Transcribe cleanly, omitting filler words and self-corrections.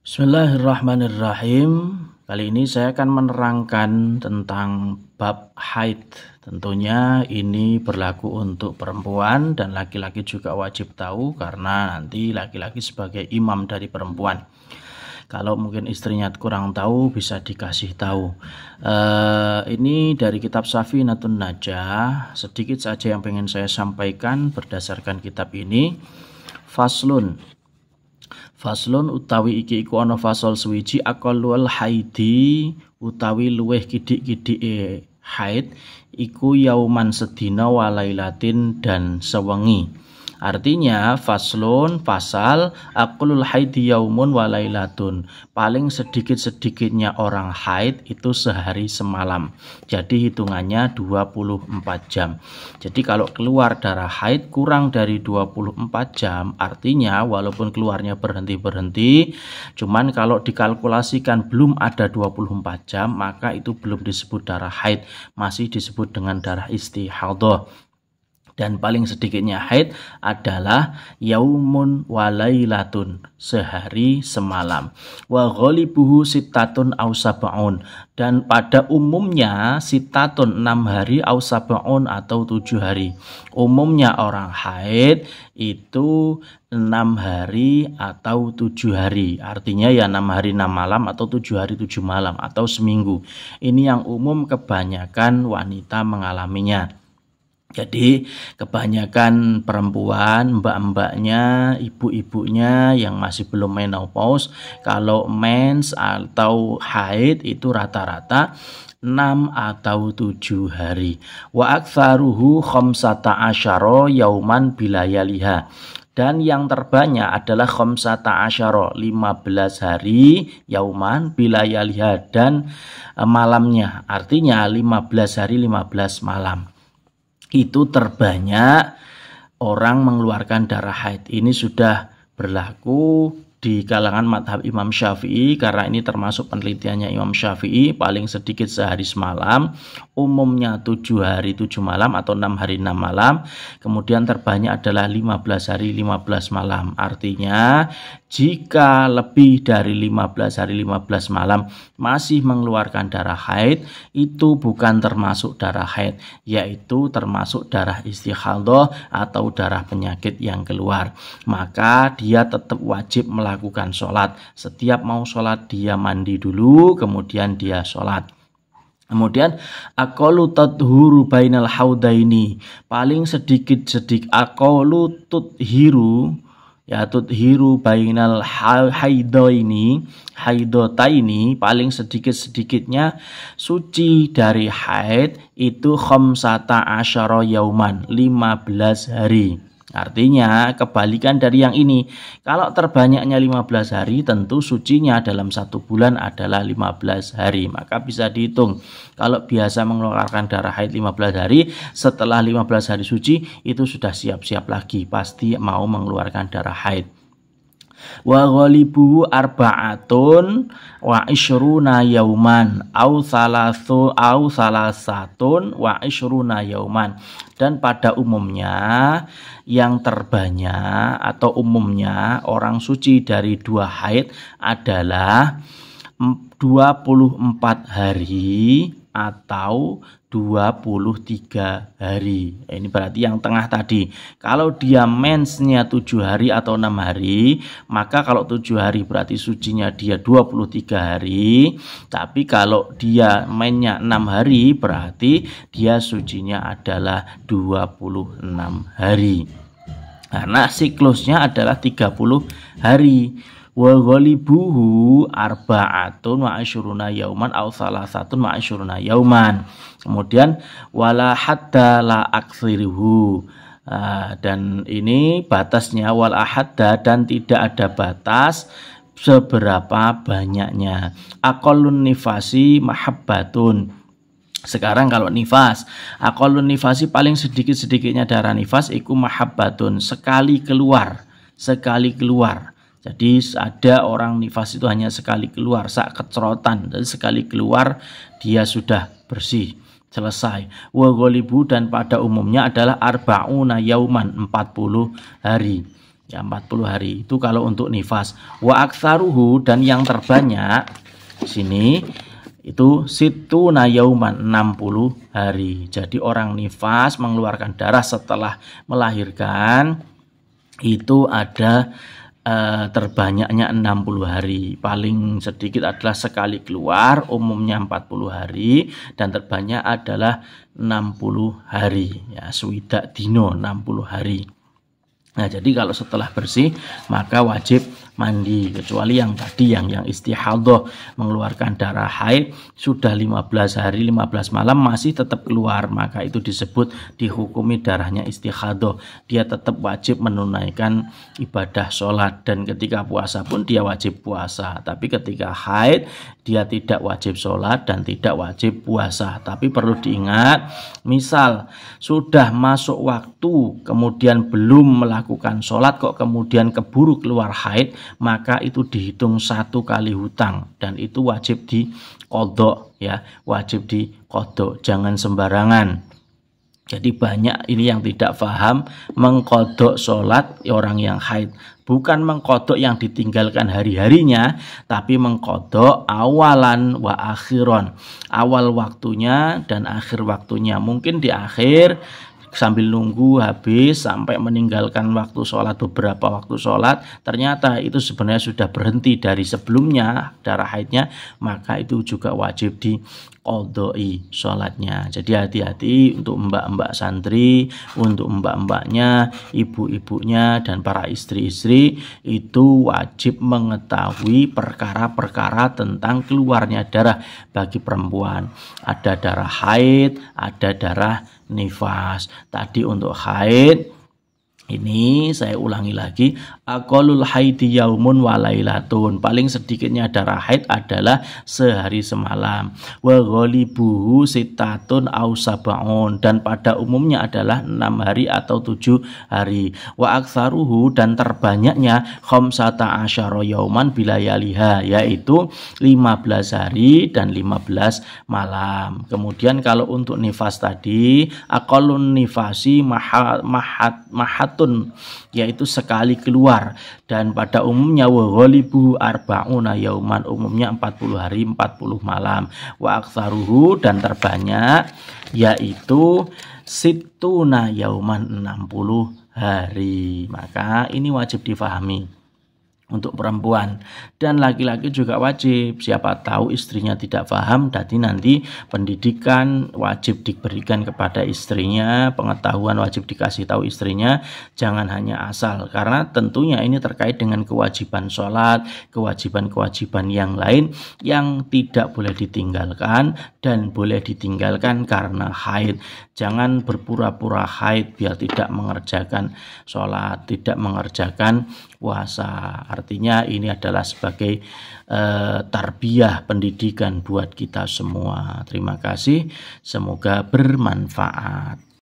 Bismillahirrahmanirrahim. Kali ini saya akan menerangkan tentang bab haid. Tentunya ini berlaku untuk perempuan dan laki-laki juga wajib tahu karena nanti laki-laki sebagai imam dari perempuan. Kalau mungkin istrinya kurang tahu bisa dikasih tahu. Ini dari kitab Safinatun Najah. Sedikit saja yang pengen saya sampaikan berdasarkan kitab ini. Faslun utawi iki iku ana fasal suwiji aqallul haidi utawi luweh kidik-kidike haid iku yauman sedina walailatin dan sewengi. Artinya faslun pasal aqallul haidi yaumun walailatun. Paling sedikit-sedikitnya orang haid itu sehari semalam. Jadi hitungannya 24 jam. Jadi kalau keluar darah haid kurang dari 24 jam, artinya walaupun keluarnya berhenti-berhenti, cuman kalau dikalkulasikan belum ada 24 jam, maka itu belum disebut darah haid, masih disebut dengan darah istihadhah. Dan paling sedikitnya haid adalah yaumun walailatun, sehari semalam. Wa ghalibuhu sittatun aw sab'un, dan pada umumnya sittatun 6 hari aw sab'un atau 7 hari. Umumnya orang haid itu 6 hari atau 7 hari. Artinya ya 6 hari 6 malam atau 7 hari 7 malam atau seminggu. Ini yang umum kebanyakan wanita mengalaminya. Jadi kebanyakan perempuan, mbak-mbaknya, ibu-ibunya yang masih belum menopause, kalau mens atau haid itu rata-rata 6 atau 7 hari. Wa aktsaruhu khamsata asyara yauman bilayaliha. Dan yang terbanyak adalah khamsata asyara, 15 hari yauman bilayaliha dan malamnya. Artinya 15 hari 15 malam. Itu terbanyak orang mengeluarkan darah haid. Ini sudah berlaku di kalangan madhab Imam Syafi'i, karena ini termasuk penelitiannya Imam Syafi'i, paling sedikit sehari semalam, umumnya 7 hari 7 malam atau 6 hari 6 malam, kemudian terbanyak adalah 15 hari 15 malam. Artinya jika lebih dari 15 hari 15 malam masih mengeluarkan darah haid, itu bukan termasuk darah haid, yaitu termasuk darah istihadhah atau darah penyakit yang keluar. Maka dia tetap wajib melakukan sholat. Setiap mau sholat dia mandi dulu, kemudian dia sholat. Kemudian aqallu tadhuru bainal haudaini, paling sedikit aqallu tudhiru, ya tudhiru bainal haidotaini, paling sedikit-sedikitnya suci dari haid itu khamsata asyara yauman, 15 hari. Artinya kebalikan dari yang ini. Kalau terbanyaknya 15 hari, tentu sucinya dalam 1 bulan adalah 15 hari. Maka bisa dihitung. Kalau biasa mengeluarkan darah haid 15 hari, setelah 15 hari suci itu sudah siap-siap lagi, pasti mau mengeluarkan darah haid. Wa ghalibu arba'atun wa ishruna yauman au salasatun wa ishruna yauman. Dan pada umumnya yang terbanyak atau umumnya orang suci dari 2 haid adalah 24 hari atau 23 hari. Ini berarti yang tengah tadi. Kalau dia mensnya 7 hari atau 6 hari, maka kalau 7 hari berarti sucinya dia 23 hari. Tapi kalau dia mensnya 6 hari, berarti dia sucinya adalah 26 hari. Karena siklusnya adalah 30 hari. Wa ghalibuhu arba'atun wa asyruna yauman aw salasatun wa asyruna yauman. Kemudian wala hadda la aktsiruhu. Dan ini batasnya wal ahadda, dan tidak ada batas seberapa banyaknya. Aqallun nifasi mahabbatun. Sekarang kalau nifas, aqallun nifasi paling sedikit-sedikitnya darah nifas iku mahabbatun, sekali keluar. Jadi ada orang nifas itu hanya sekali keluar, sak kecrotan, jadi sekali keluar dia sudah bersih, selesai. Wa ghalibu, dan pada umumnya adalah arba'una yauman, 40 hari. ya 40 hari. Itu kalau untuk nifas. Wa aktsaruhu, dan yang terbanyak di sini itu situna yauman 60 hari. Jadi orang nifas mengeluarkan darah setelah melahirkan itu ada terbanyaknya 60 hari. Paling sedikit adalah sekali keluar, umumnya 40 hari, dan terbanyak adalah 60 hari. Ya, swidak dino 60 hari. Nah, jadi kalau setelah bersih maka wajib mandi, kecuali yang tadi yang istihadhah mengeluarkan darah haid sudah 15 hari 15 malam masih tetap keluar, maka itu disebut dihukumi darahnya istihadhah. Dia tetap wajib menunaikan ibadah sholat, dan ketika puasa pun dia wajib puasa. Tapi ketika haid dia tidak wajib sholat dan tidak wajib puasa. Tapi perlu diingat, misal sudah masuk waktu kemudian belum melakukan sholat kok kemudian keburu keluar haid, maka itu dihitung 1 kali hutang, dan itu wajib diqodho, ya, wajib diqodho, jangan sembarangan. Jadi banyak ini yang tidak paham mengqodho sholat orang yang haid, bukan mengqodho yang ditinggalkan hari-harinya, tapi mengqodho awalan wa akhiron, awal waktunya dan akhir waktunya. Mungkin di akhir sambil nunggu habis sampai meninggalkan waktu sholat, beberapa waktu sholat, ternyata itu sebenarnya sudah berhenti dari sebelumnya darah haidnya, maka itu juga wajib diqodhoi sholatnya. Jadi hati-hati untuk mbak-mbak santri, untuk mbak-mbaknya, ibu-ibunya, dan para istri-istri itu wajib mengetahui perkara-perkara tentang keluarnya darah bagi perempuan. Ada darah haid, ada darah nifas. Tadi untuk haid ini saya ulangi lagi, aqallul haidi yaumun wa lailatun. Paling sedikitnya darah haid adalah sehari semalam. Wa ghalibuhu sittatun au sab'un, dan pada umumnya adalah 6 hari atau 7 hari. Wa aktsaruhu, dan terbanyaknya khamsata asyara yauman bilayaliha, yaitu 15 hari dan 15 malam. Kemudian kalau untuk nifas tadi, aqallun nifasi mahatun, yaitu sekali keluar, dan pada umumnya wa ghalibu arba'una yauman, umumnya 40 hari 40 malam. Wa aktsaruhu, dan terbanyak yaitu situna yauman 60 hari. Maka ini wajib difahami untuk perempuan, dan laki-laki juga wajib. Siapa tahu istrinya tidak paham, jadi nanti pendidikan wajib diberikan kepada istrinya, pengetahuan wajib dikasih tahu istrinya, jangan hanya asal, karena tentunya ini terkait dengan kewajiban sholat, kewajiban-kewajiban yang lain yang tidak boleh ditinggalkan dan boleh ditinggalkan karena haid. Jangan berpura-pura haid biar tidak mengerjakan sholat, tidak mengerjakan puasa. Artinya ini adalah sebagai tarbiyah, pendidikan buat kita semua. Terima kasih, semoga bermanfaat.